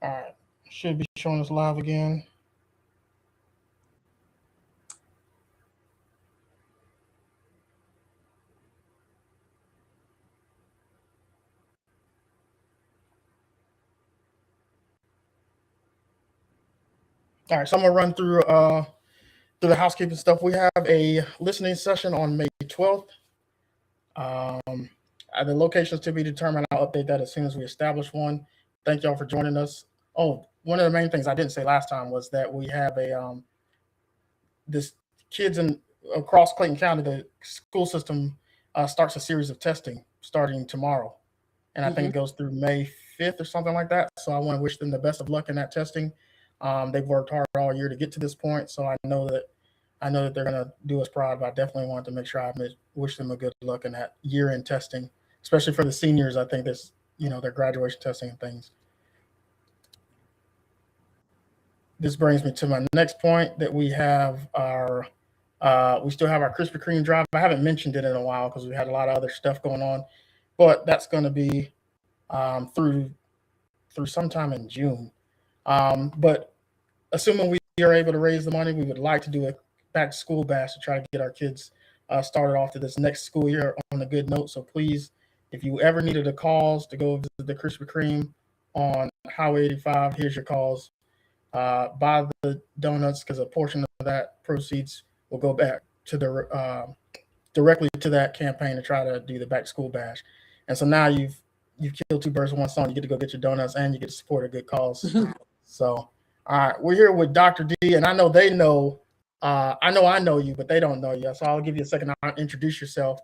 All right. Should be showing us live again. All right, so I'm gonna run through the housekeeping stuff. We have a listening session on May 12th. The locations to be determined. I'll update that as soon as we establish one. Thank y'all for joining us. Oh, one of the main things I didn't say last time was that we have this kids in across Clayton County. The school system starts a series of testing starting tomorrow, and I think it goes through May 5th or something like that. So I want to wish them the best of luck in that testing. They've worked hard all year to get to this point, so I know that they're going to do us proud, but I definitely want to make sure I wish them a good luck in that year-end testing, especially for the seniors. I think this, their graduation testing and things. This brings me to my next point that we have we still have our Krispy Kreme drive. I haven't mentioned it in a while because we had a lot of other stuff going on, but that's going to be through sometime in June. But assuming we are able to raise the money, we would like to do a back to school bash to try to get our kids started off to this next school year on a good note. So please, if you ever needed a cause to go visit the Krispy Kreme on Highway 85, here's your calls. Buy the donuts because a portion of that proceeds will go back to the directly to that campaign to try to do the back to school bash. And so now you've killed two birds with one stone. You get to go get your donuts and you get to support a good cause. So, all right, we're here with Dr. D, and I know they know. I know you, but they don't know you. So I'll give you a second to introduce yourself.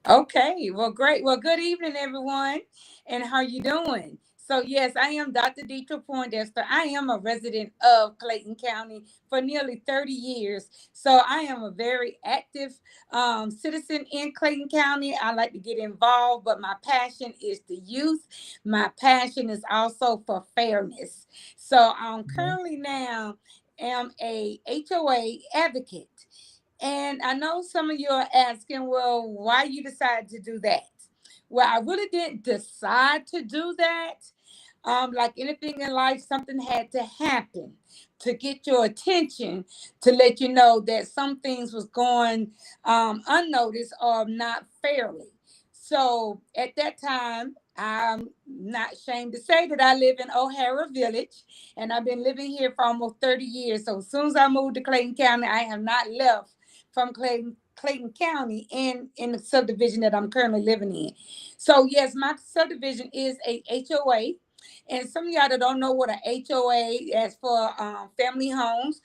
Okay, well, great. Well, good evening, everyone, and how you doing? So, yes, I am Dr. Deetra Poindexter. I am a resident of Clayton County for nearly 30 years. So I am a very active citizen in Clayton County. I like to get involved, but my passion is the youth. My passion is also for fairness. So I'm currently now am a HOA advocate. And I know some of you are asking, well, why you decided to do that? Well, I really didn't decide to do that. Like anything in life, something had to happen to get your attention, to let you know that some things was going unnoticed or not fairly. So at that time, I'm not ashamed to say that I live in O'Hara Village, and I've been living here for almost 30 years. So as soon as I moved to Clayton County, I have not left from Clayton County in the subdivision that I'm currently living in. So yes, my subdivision is a HOA. And some of y'all that don't know what a HOA is for family homes.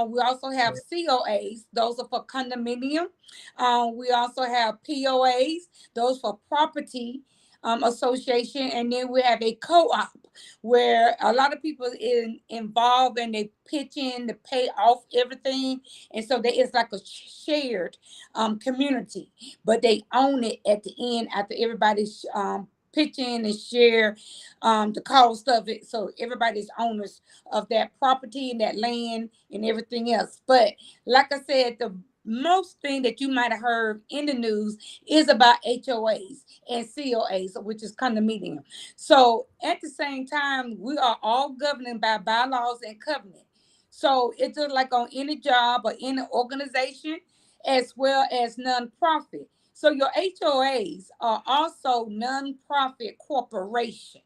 We also have COAs. Those are for condominium. We also have POAs. Those for property association. And then we have a co-op where a lot of people involved and they pitch in to pay off everything. And so it's like a shared community, but they own it at the end after everybody's pitch in and share the cost of it. So everybody's owners of that property and that land and everything else. But like I said, the most thing that you might have heard in the news is about HOAs and COAs, which is condominium. So at the same time, we are all governed by bylaws and covenant. So it's just like on any job or any organization, as well as nonprofit. So your HOAs are also nonprofit corporation.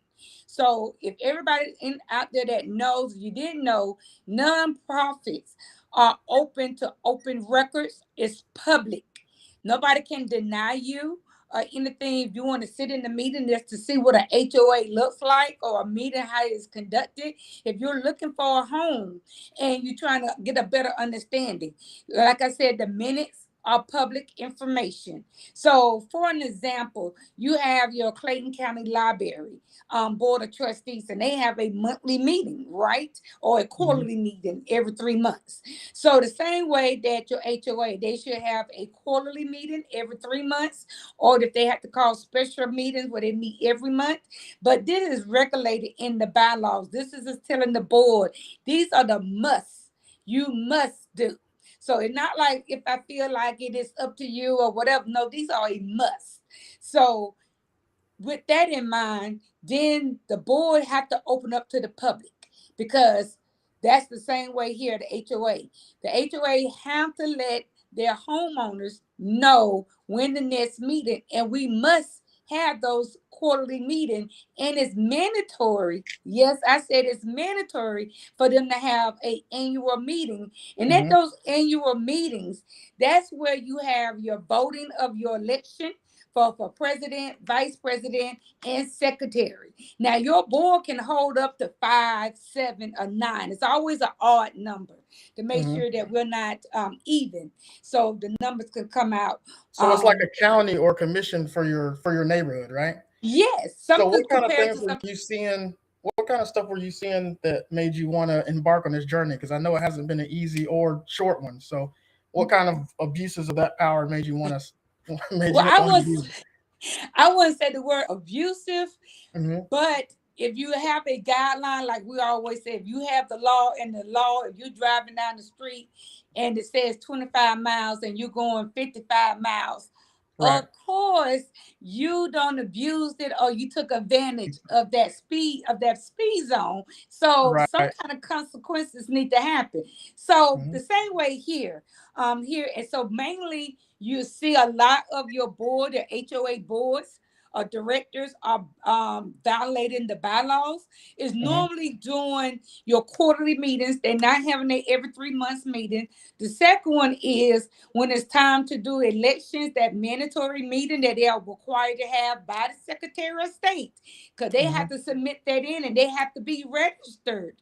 So if everybody out there that knows, you didn't know, nonprofits are open to open records. It's public. Nobody can deny you or anything. If you want to sit in the meeting just to see what a HOA looks like or a meeting, how it's conducted. If you're looking for a home and you're trying to get a better understanding, like I said, the minutes are public information. So for an example, you have your Clayton County Library Board of Trustees, and they have a monthly meeting, right? Or a quarterly meeting every 3 months. So the same way that your HOA, they should have a quarterly meeting every 3 months, or if they have to call special meetings where they meet every month. But this is regulated in the bylaws. This is just telling the board, these are the musts you must do. So it's not like if I feel like it is up to you or whatever. No, these are a must. So with that in mind, then the board have to open up to the public, because that's the same way here at the HOA. The HOA have to let their homeowners know when the next meeting, and we must have those quarterly meetings, and it's mandatory. Yes, I said it's mandatory for them to have a annual meeting. And at those annual meetings, that's where you have your voting of your election for president, vice president, and secretary. Now, your board can hold up to 5, 7, or 9. It's always an odd number to make sure that we're not even, so the numbers can come out. So it's like a county or commission for your neighborhood, right? Yes. So what kind of things were you seeing? What kind of stuff were you seeing that made you want to embark on this journey? Because I know it hasn't been an easy or short one. So what kind of abuses of that power made you want to? I wouldn't say the word abusive, but if you have a guideline, like we always say, if you have the law, if you're driving down the street and it says 25 miles and you're going 55 miles, right, of course you don't abuse it or you took advantage of that speed zone. So some kind of consequences need to happen. So the same way here, and so mainly you see a lot of your board, your HOA boards or directors are violating the bylaws. Is normally doing your quarterly meetings. They're not having a every 3 months meeting. The second one is when it's time to do elections, that mandatory meeting that they are required to have by the Secretary of State, because they have to submit that in and they have to be registered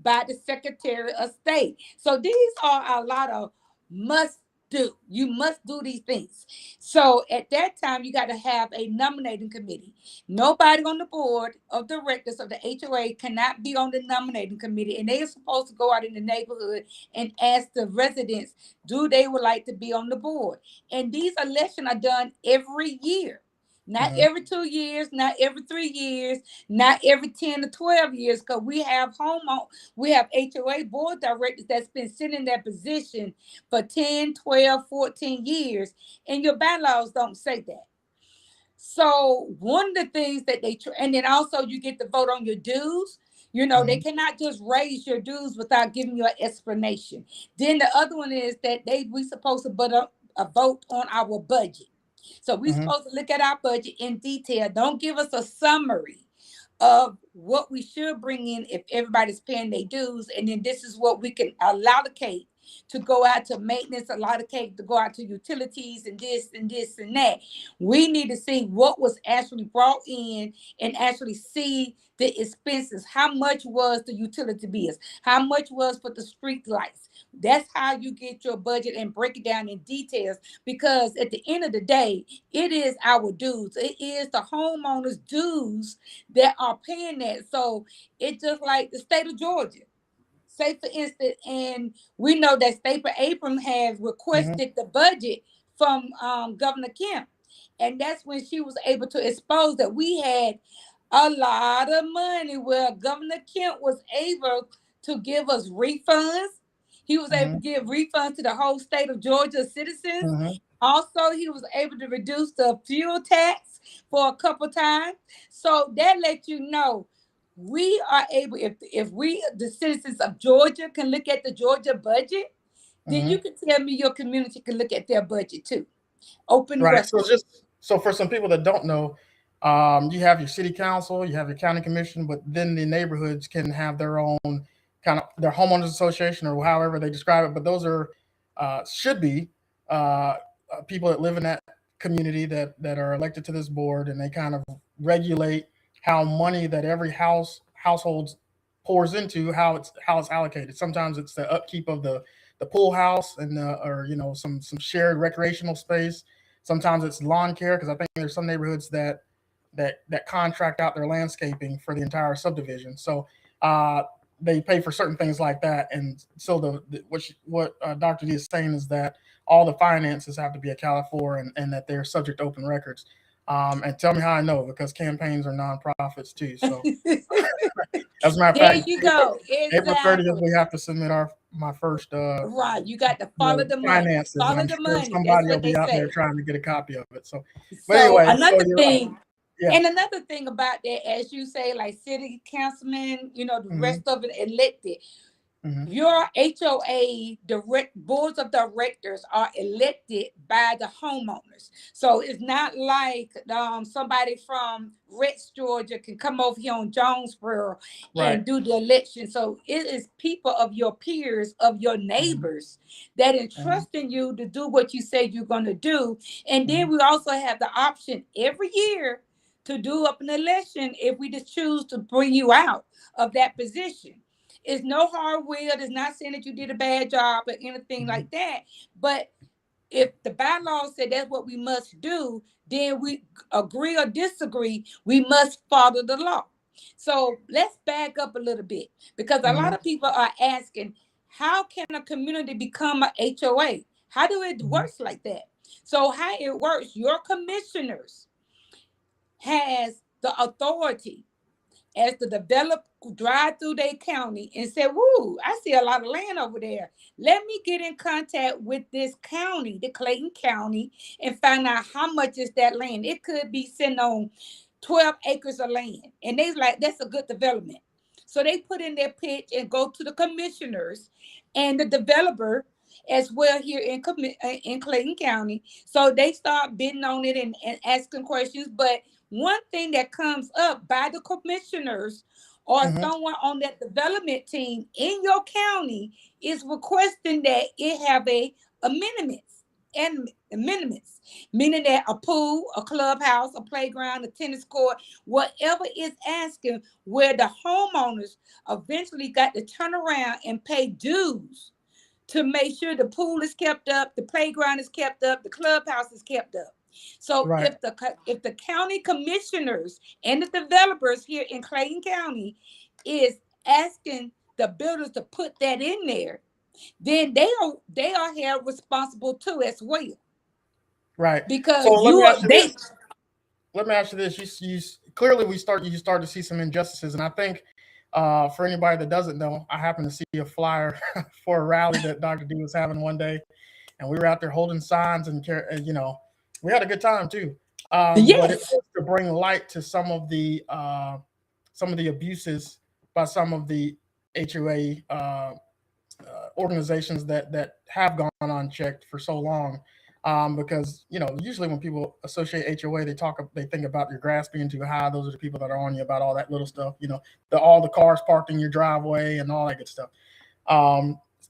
by the Secretary of State. So these are a lot of must do. You must do these things. So at that time, you got to have a nominating committee. Nobody on the board of directors of the HOA cannot be on the nominating committee, and they are supposed to go out in the neighborhood and ask the residents, do they would like to be on the board? And these elections are done every year. Not every 2 years, not every 3 years, not every 10 to 12 years, because we have HOA board directors that's been sitting in that position for 10, 12, 14 years, and your bylaws don't say that. So one of the things that and then also you get to vote on your dues. You know, they cannot just raise your dues without giving you an explanation. Then the other one is that we supposed to vote on our budget. So we're supposed to look at our budget in detail. Don't give us a summary of what we should bring in if everybody's paying their dues. And then this is what we can allocate to go out to maintenance, allocate to go out to utilities and this and this and that. We need to see what was actually brought in and actually see the expenses. How much was the utility bills? How much was for the street lights? That's how you get your budget and break it down in details, because at the end of the day, it is our dues. It is the homeowners' dues that are paying that. So it's just like the state of Georgia. Say, for instance, and we know that Staple Abram has requested the budget from Governor Kemp. And that's when she was able to expose that we had a lot of money where Governor Kemp was able to give us refunds. He was able to give refunds to the whole state of Georgia citizens. Also, he was able to reduce the fuel tax for a couple times. So that lets you know we are able, if we, the citizens of Georgia, can look at the Georgia budget, then you can tell me your community can look at their budget too. Open record. So for some people that don't know, you have your city council, you have your county commission, but then the neighborhoods can have their own kind of their homeowners association or however they describe it. But those are should be people that live in that community that are elected to this board, and they kind of regulate how money that every household pours into, how it's allocated. Sometimes it's the upkeep of the pool house and or some shared recreational space. Sometimes it's lawn care, because I think there's some neighborhoods that contract out their landscaping for the entire subdivision. So they pay for certain things like that. And so what Dr. D is saying is that all the finances have to be accounted for, and that they're subject to open records. And tell me how I know, because campaigns are nonprofits too. So as a matter of fact, there you go. April 30th, we have to submit my first right. You got to follow the finances. Money. Follow and I'm the sure money. somebody will be out there trying to get a copy of it. So anyway, another thing. Yeah. And another thing about that, as you say, like city councilmen, the Hmm. rest of it elected. Hmm. Your HOA boards of directors are elected by the homeowners. So it's not like somebody from Rex, Georgia can come over here on Jonesboro Right. and do the election. So it is people of your peers, of your Hmm. neighbors that Hmm. entrust in you to do what you say you're going to do. And Hmm. then we also have the option every year to do up an election if we just choose to bring you out of that position. It's no hard will. It's not saying that you did a bad job or anything Hmm. like that. But if the bylaws say that's what we must do, then we agree or disagree, we must follow the law. So let's back up a little bit because a lot Hmm. of people are asking, how can a community become a HOA? How do it Hmm. works like that? So how it works, your commissioners has the authority as the developer drive through their county and say, "Woo, I see a lot of land over there. Let me get in contact with this county, the Clayton County, and find out how much is that land." It could be sitting on 12 acres of land. And they like, that's a good development. So they put in their pitch and go to the commissioners and the developer as well here in Clayton County. So they start bidding on it and asking questions. But one thing that comes up by the commissioners or Hmm. someone on that development team in your county is requesting that it have a amendments and amendments, meaning that a pool, a clubhouse, a playground, a tennis court, whatever is asking, where the homeowners eventually got to turn around and pay dues to make sure the pool is kept up, the playground is kept up, the clubhouse is kept up. So Right. if the county commissioners and the developers here in Clayton County is asking the builders to put that in there, then they are held responsible too as well Right. So because let you me are ask you they. this. Let me ask you this. Clearly you start to see some injustices, and I think for anybody that doesn't know, I happened to see a flyer for a rally that Dr. D was having one day, and we were out there holding signs we had a good time too. But it Yes. was to bring light to some of the abuses by some of the HOA organizations that have gone unchecked for so long. Because usually when people associate HOA, they think about your grass being too high. Those are the people that are on you about all that little stuff. All the cars parked in your driveway and all that good stuff.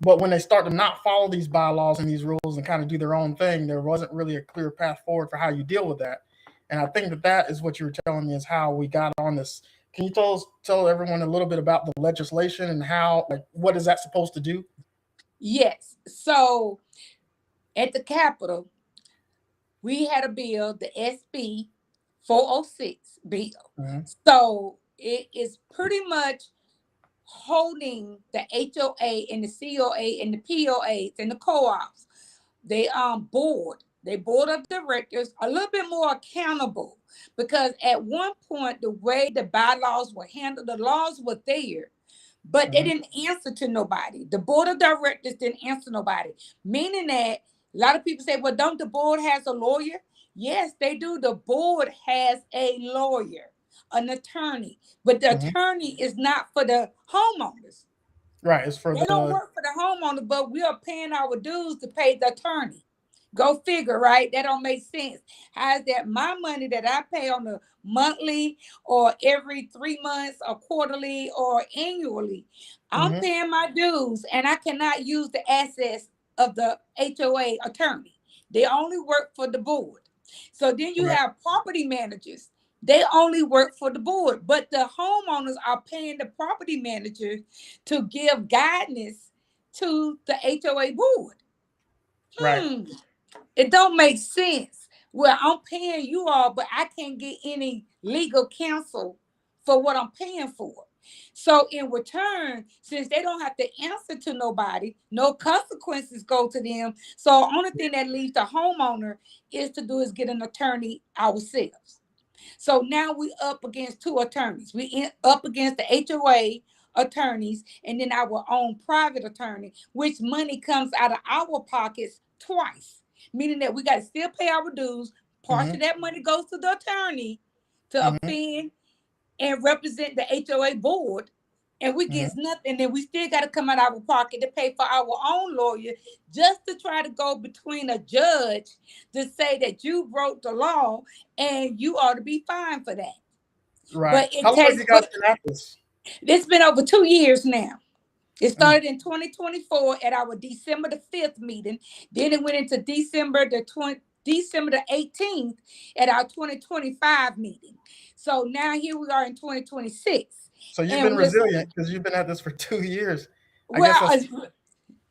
But when they start to not follow these bylaws and these rules and kind of do their own thing, there wasn't really a clear path forward for how you deal with that. And I think that is what you were telling me is how we got on this. Can you tell everyone a little bit about the legislation and how, like, what is that supposed to do? Yes. So at the Capitol, we had a bill, the SB 406 bill. Hmm. So it is pretty much holding the HOA and the COA and the POAs and the co-ops. They board of directors a little bit more accountable because at one point the way the bylaws were handled, the laws were there, but they Hmm. didn't answer to nobody. The board of directors didn't answer nobody, meaning that a lot of people say, well, don't the board has a lawyer? Yes, they do. The board has a lawyer, an attorney, but the Hmm. attorney is not for the homeowners. Right. It's for They don't the. work for the homeowner, but we are paying our dues to pay the attorney. Go figure, right? That don't make sense. How is that my money that I pay on a monthly or every 3 months or quarterly or annually? I'm Hmm. paying my dues and I cannot use the assets of the HOA attorney. They only work for the board. So then you Right. have property managers. They only work for the board, but the homeowners are paying the property manager to give guidance to the HOA board. Right. Hmm. It don't make sense. Well, I'm paying you all, but I can't get any legal counsel for what I'm paying for. So in return, since they don't have to answer to nobody, no consequences go to them. So only thing that leaves the homeowner is to do is get an attorney ourselves. So now we up against two attorneys. Up against the HOA attorneys and then our own private attorney, which money comes out of our pockets twice, meaning that we got to still pay our dues. Part Hmm. of that money goes to the attorney, to Mm-hmm. offend and represent the HOA board, and we Mm-hmm. get nothing, and we still got to come out of our pocket to pay for our own lawyer just to try to go between a judge to say that you broke the law and you ought to be fined for that. Right. But it How long have takes, you guys been at this? it's been over 2 years now. It Mm. started in 2024 at our December the 5th meeting. Then it went into December the 18th at our 2025 meeting. So now here we are in 2026. So you've And been resilient because you've been at this for 2 years. I guess well, that's.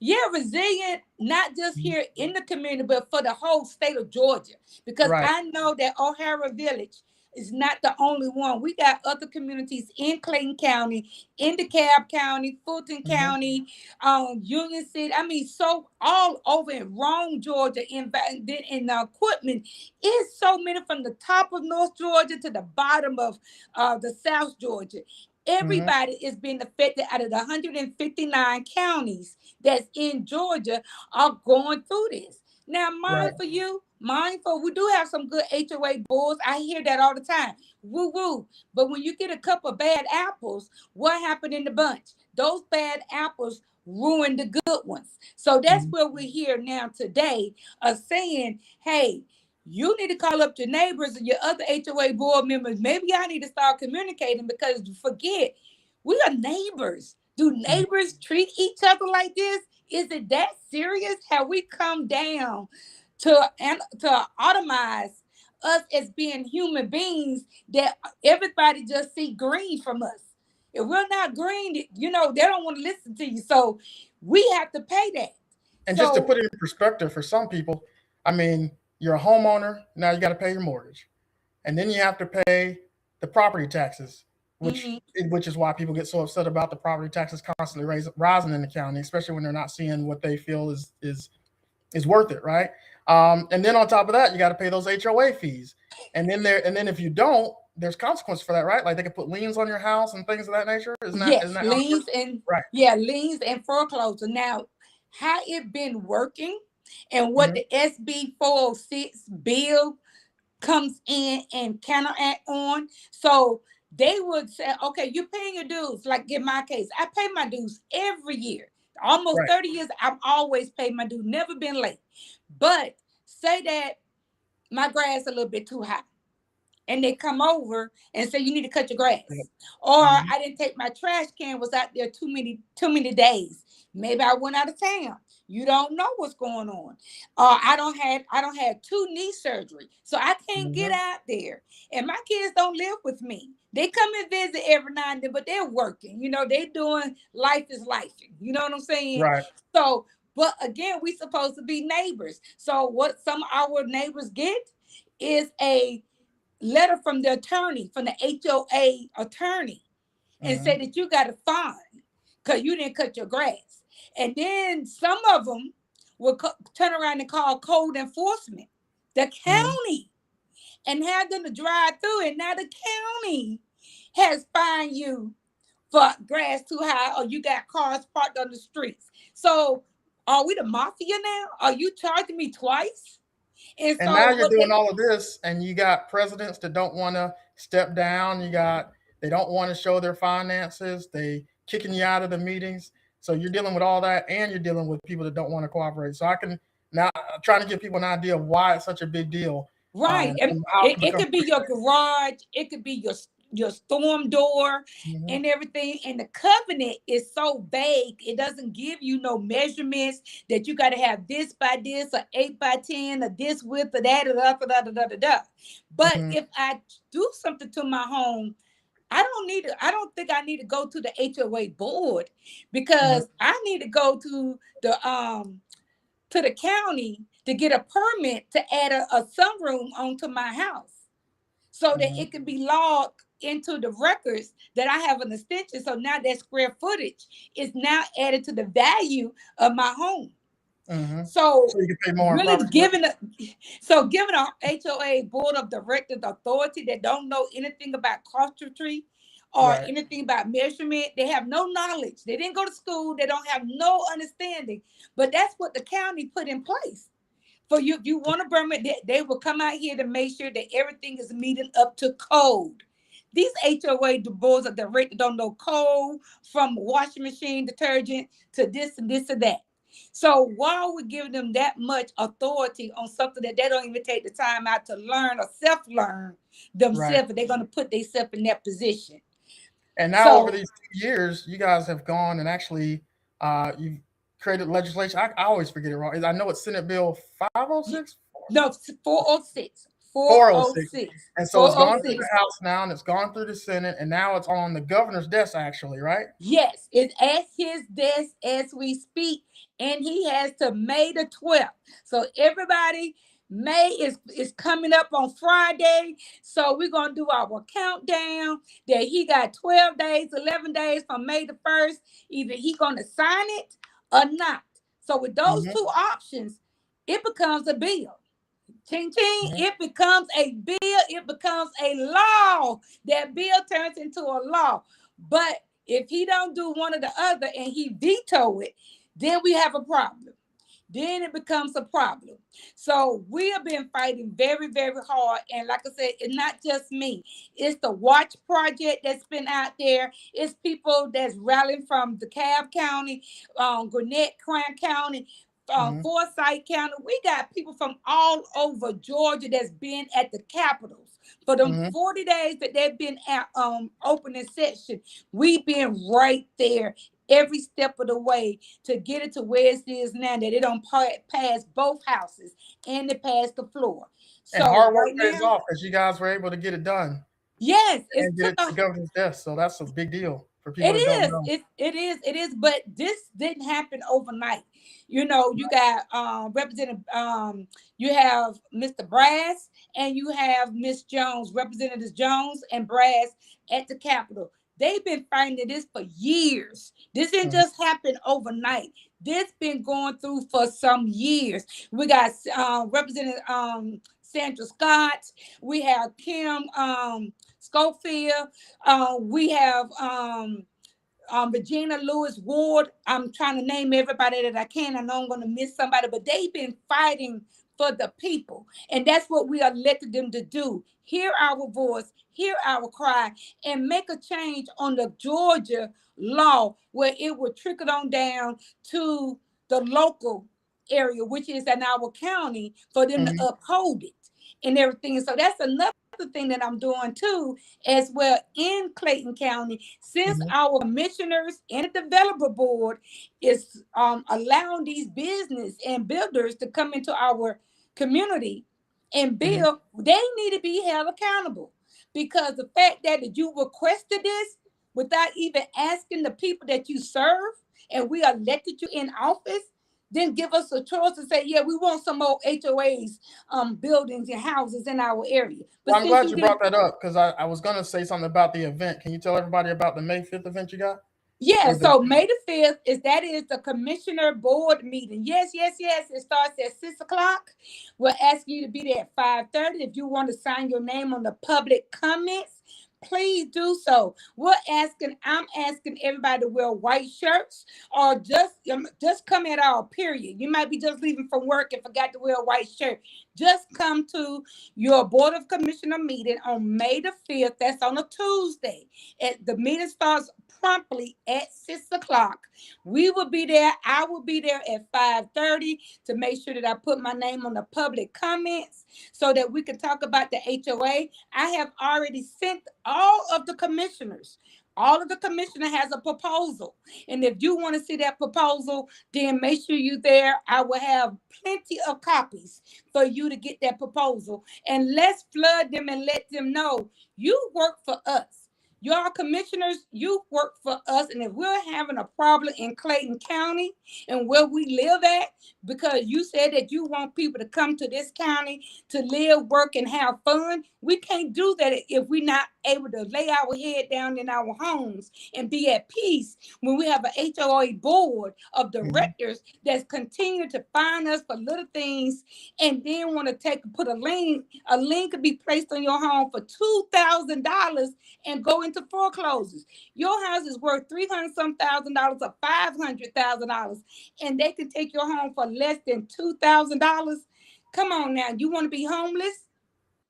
yeah, resilient, not just Mhm. here in the community, but for the whole state of Georgia. Because Right. I know that O'Hara Village is not the only one. We got other communities in Clayton County, in DeKalb County, Fulton Mm-hmm. County, Union City. I mean, so all over in Rome, Georgia, in the equipment. It's so many from the top of North Georgia to the bottom of the South Georgia. Mm-hmm. Everybody is being affected out of the 159 counties that's in Georgia are going through this. Now, Right. mindful, we do have some good HOA boards. I hear that all the time. Woo woo. But when you get a couple of bad apples, what happened in the bunch? Those bad apples ruin the good ones. So that's Mm-hmm. where we're here now today, saying, hey, you need to call up your neighbors and your other HOA board members. Maybe I need to start communicating because forget, we are neighbors. Do Mm-hmm. neighbors treat each other like this? Is it that serious? Have we come down to automize us as being human beings that everybody just see green from us? If we're not green, they don't want to listen to you. So we have to pay that. And just to So put it in perspective for some people, I mean, you're a homeowner, now you got to pay your mortgage. And then you have to pay the property taxes, mhm, which is why people get so upset about the property taxes constantly rising in the county, especially when they're not seeing what they feel is worth it, right? And then on top of that, you got to pay those HOA fees, and then if you don't, there's consequences for that, right? Like they can put liens on your house and things of that nature. Isn't yes, that how it liens works? and Right. liens and foreclosure. Now, how it been working and what Mm-hmm. the SB 406 bill comes in and counteract on. So they would say, okay, you're paying your dues. Like in my case, I pay my dues every year. Almost Right. 30 years, I've always paid my dues, never been late. But say that my grass a little bit too high, and they come over and say you need to cut your grass, or Mm-hmm. I didn't take my trash can, was out there too many days. Maybe I went out of town. You don't know what's going on. I don't have two knee surgery, so I can't get Mm-hmm. out there. And my kids don't live with me. They come and visit every now and then, but they're working. They doing life is life. You know what I'm saying? Right. So, but again, we supposed to be neighbors. So what some of our neighbors get is a letter from the attorney, from the HOA attorney, and Mm-hmm. say that you got a fine because you didn't cut your grass. And then some of them will turn around and call code enforcement, the Mm-hmm. county, and have them to drive through. And now the county has fined you for grass too high, or you got cars parked on the streets. So are we the mafia now? Are you charging me twice? And And now so you're what doing they all of this, and you got presidents that don't want to step down. They don't want to show their finances. They kicking you out of the meetings. So you're dealing with all that, and you're dealing with people that don't want to cooperate. So I can now trying to give people an idea of why it's such a big deal, Right. And and how it can it become could be your frustrating. garage, it could be your storm door Hmm. and everything. And the covenant is so vague, it doesn't give you no measurements that you got to have this by this, or 8 by 10, or this width, or that, or da. But Hmm. if I do something to my home, I don't think I need to go to the HOA board, Hmm. because I need to go to the county to get a permit to add a sunroom onto my house so that Hmm. it can be logged into the records that I have an extension. So now that square footage is now added to the value of my home. Hmm. So So you can pay more on really property taxes. giving a HOA board of directors authority that don't know anything about carpentry or Right. anything about measurement, they have no knowledge. They didn't go to school. They don't have no understanding. But that's what the county put in place. For you, if you want to burn it, they will come out here to make sure that everything is meeting up to code. These HOA boards are directed don't know code, from washing machine detergent to this and this and that. So while we're giving them that much authority on something that they don't even take the time out to learn or self-learn Right. themselves, they're going to put themselves in that position. And now over So these 2 years, you guys have gone and actually you've created legislation. I always forget it wrong. I know it's Senate Bill 506, no, 406, 406. 406, And so it's gone through 406. the House now, and it's gone through the Senate, and now it's on the governor's desk, actually, right? Yes, it's at his desk as we speak, and he has to May the 12th. So everybody, May is coming up on Friday. So we're gonna do our countdown that he got 12 days, 11 days from May the 1st. Either he gonna sign it or not. So with those Mm-hmm. two options, it becomes a bill. Ching ching, Mm-hmm. it becomes a bill, it becomes a law. That bill turns into a law. But if he don't do one or the other and he veto it, then we have a problem. Then it becomes a problem. So we have been fighting very, very hard. And like I said, it's not just me. It's the Watch Project that's been out there. It's people that's rallying from DeKalb County, Gwinnett, Crown County, Mm-hmm. Forsyth County. We got people from all over Georgia that's been at the Capitals. For them Mm-hmm. 40 days that they've been at opening session, we've been right there every step of the way to get it to where it is now, that it don't pass both houses and it passed the floor. And So hard work right pays now, off because you guys were able to get it done yes, it and get took it to the governor's desk. So that's a big deal for people it that don't is. know. It is. But this didn't happen overnight. You know, you got Representative you have Mr. Brass and you have Miss Jones, Representatives Jones and Brass at the Capitol. They've been fighting this for years. This didn't Mm-hmm. just happen overnight. This been going through for some years. We got Representative Sandra Scott. We have Kim Schofield. We have Regina Lewis Ward. I'm trying to name everybody that I can. I know I'm going to miss somebody, but they've been fighting for the people. And that's what we elected them to do. Hear our voice, hear our cry, and make a change on the Georgia law where it will trickle on down to the local area, which is in our county, for them to Mm-hmm. uphold it and everything. So that's another thing that I'm doing too, as well in Clayton County, since Mm-hmm. our commissioners and the developer board is allowing these business and builders to come into our community and Mm-hmm. build, they need to be held accountable, because the fact that you requested this without even asking the people that you serve and we elected you in office, then give us a choice to say, yeah, we want some more HOAs, buildings and houses in our area. Well, But I'm since glad you you brought didn't, that up because I was going to say something about the event. Can you tell everybody about the May 5th event you got? yeah, Or the so May the 5th is the commissioner board meeting. Yes, yes, yes. It starts at 6 o'clock. We're asking you to be there at 5:30. If you want to sign your name on the public comments, please do so. I'm asking everybody to wear white shirts, or just come at all, period. You might be just leaving from work and forgot to wear a white shirt. Just come to your Board of Commissioner meeting on May the 5th. That's on a Tuesday. The meeting starts promptly at 6 o'clock. We will be there. I will be there at 5:30 to make sure that I put my name on the public comments so that we can talk about the HOA. I have already sent all of the commissioners. All of the commissioner has a proposal. And if you want to see that proposal, then make sure you're there. I will have plenty of copies for you to get that proposal. And let's flood them and let them know you work for us. Y'all commissioners, you work for us. And if we're having a problem in Clayton County and where we live at, because you said that you want people to come to this county to live, work, and have fun, we can't do that if we're not able to lay our head down in our homes and be at peace when we have an HOA board of Mhm. directors that's continuing to fine us for little things, and then want to put a lien could be placed on your home for $2,000 and go into foreclosures. Your house is worth 300 some $1,000 or $500,000, and they can take your home for less than $2,000. Come on now, you want to be homeless?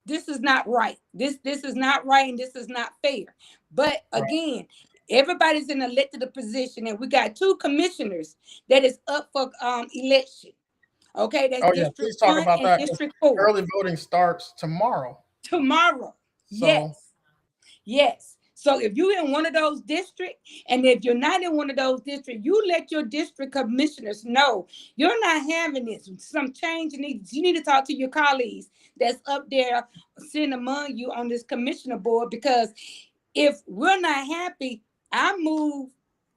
This is not right. This is not right, and this is not fair. But Right. again, everybody's in an elected position, and we got 2 commissioners that is up for election. Okay, that's Oh yeah, District please talk 1 about and that. 'Cause District 4. early voting starts tomorrow. Tomorrow. So Yes. So if you're in one of those districts, and if you're not in one of those districts, you let your district commissioners know you're not having this. Some change needs. You need to talk to your colleagues that's up there sitting among you on this commissioner board, because if we're not happy, I move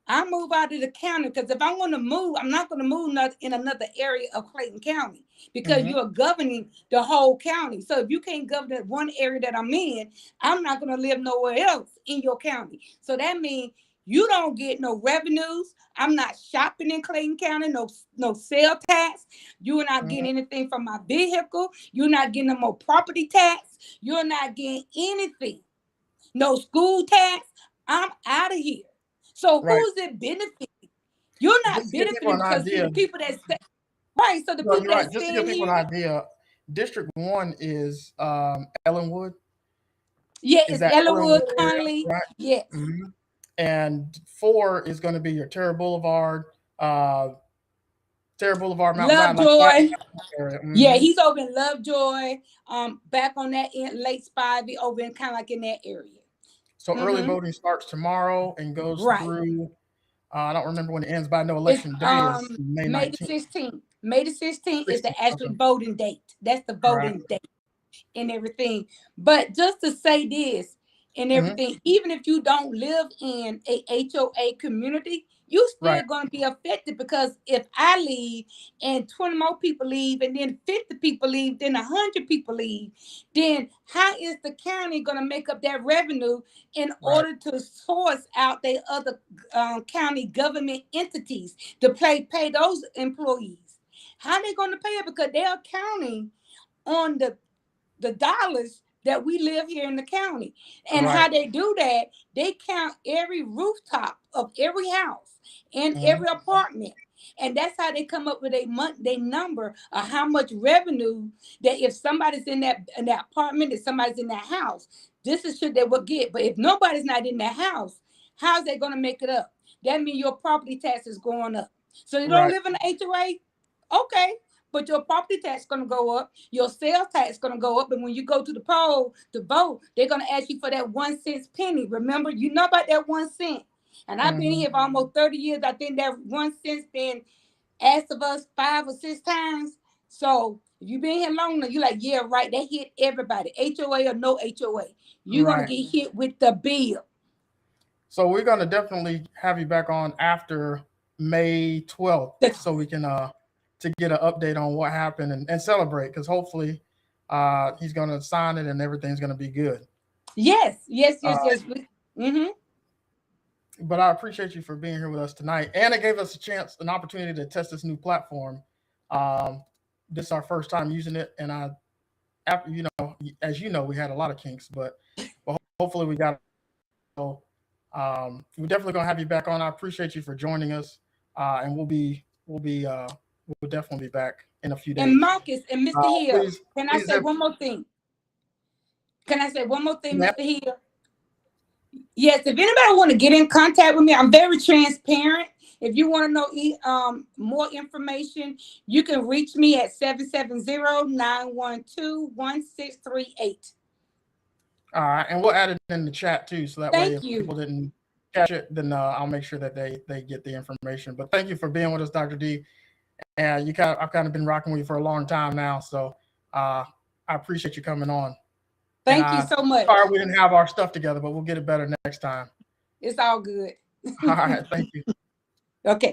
out of the county, because if I want to move, I'm not going to move in another area of Clayton County, because Mhm. you're governing the whole county. So if you can't govern that one area that I'm in, I'm not going to live nowhere else in your county. So that means you don't get no revenues. I'm not shopping in Clayton County, no sale tax. You're not getting anything from my vehicle. You're not getting no more property tax. You're not getting anything. No school tax. I'm out of here. So Right. who's it benefiting? You're Just not to give people benefiting, an because see, idea. the people that stay, right. So the No, people you're right. that Just to stay give in people an here, idea, District 1 is Ellenwood. yeah, Is it's that Ellenwood, Ellenwood area, Conley, right? yes. Mhm. And 4 is going to be your Terra Boulevard, Mount Zion, like that Lovejoy, area. yeah, Mhm. he's over in Lovejoy, back on that in Lake Spivey, over in kind of like in that area. So early Mhm. voting starts tomorrow and goes Right. through. I don't remember when it ends, but I know It's election day is May May the 19th. 16th. May the 16th is 16th, the actual okay. voting date. That's the All right. voting date and everything. But just to say this and Mhm. everything, even if you don't live in a HOA community, you still Right. going to be affected, because if I leave and 20 more people leave, and then 50 people leave, then 100 people leave, then how is the county going to make up that revenue in Right. order to source out the other county government entities to pay those employees? How they going to pay it? Because they are counting on the dollars that we live here in the county. And Right. how they do that, they count every rooftop of every house and Mhm. every apartment. And that's how they come up with their number of how much revenue that if somebody's in that apartment, if somebody's in that house, this is what they will get. But if nobody's not in that house, how's they going to make it up? That means your property tax is going up. So you don't Right. live in an HOA? Okay. But your property tax is going to go up. Your sales tax is going to go up. And when you go to the poll to vote, they're going to ask you for that 1 cent penny. Remember, you know about that 1 cent. And I've been Mhm. here for almost 30 years. I think that 1 cent's been asked of us 5 or 6 times. So if you've been here long enough, you're like, yeah, right. They hit everybody, HOA or no HOA. You're going Right. to get hit with the bill. So we're going to definitely have you back on after May 12th, so we can to get an update on what happened and celebrate, because hopefully he's going to sign it and everything's going to be good. Yes. Mm-hmm. But I appreciate you for being here with us tonight, and it gave us an opportunity to test this new platform. This is our first time using it, and after, as you know, we had a lot of kinks, but hopefully we got. So we're definitely gonna have you back on. I appreciate you for joining us, and we'll definitely be back in a few days. And Marcus and Mr. Hill, can I say one more thing? Yeah. Mr. Hill? Yes, if anybody want to get in contact with me, I'm very transparent. If you want to know more information, you can reach me at 770-912-1638. All right, and we'll add it in the chat too, so that way if people didn't catch it, then I'll make sure that they get the information. But thank you for being with us, Dr. D. And I've kind of been rocking with you for a long time now, so I appreciate you coming on. Thank you so much. Sorry we didn't have our stuff together, but we'll get it better next time. It's all good. All right, thank you. Okay.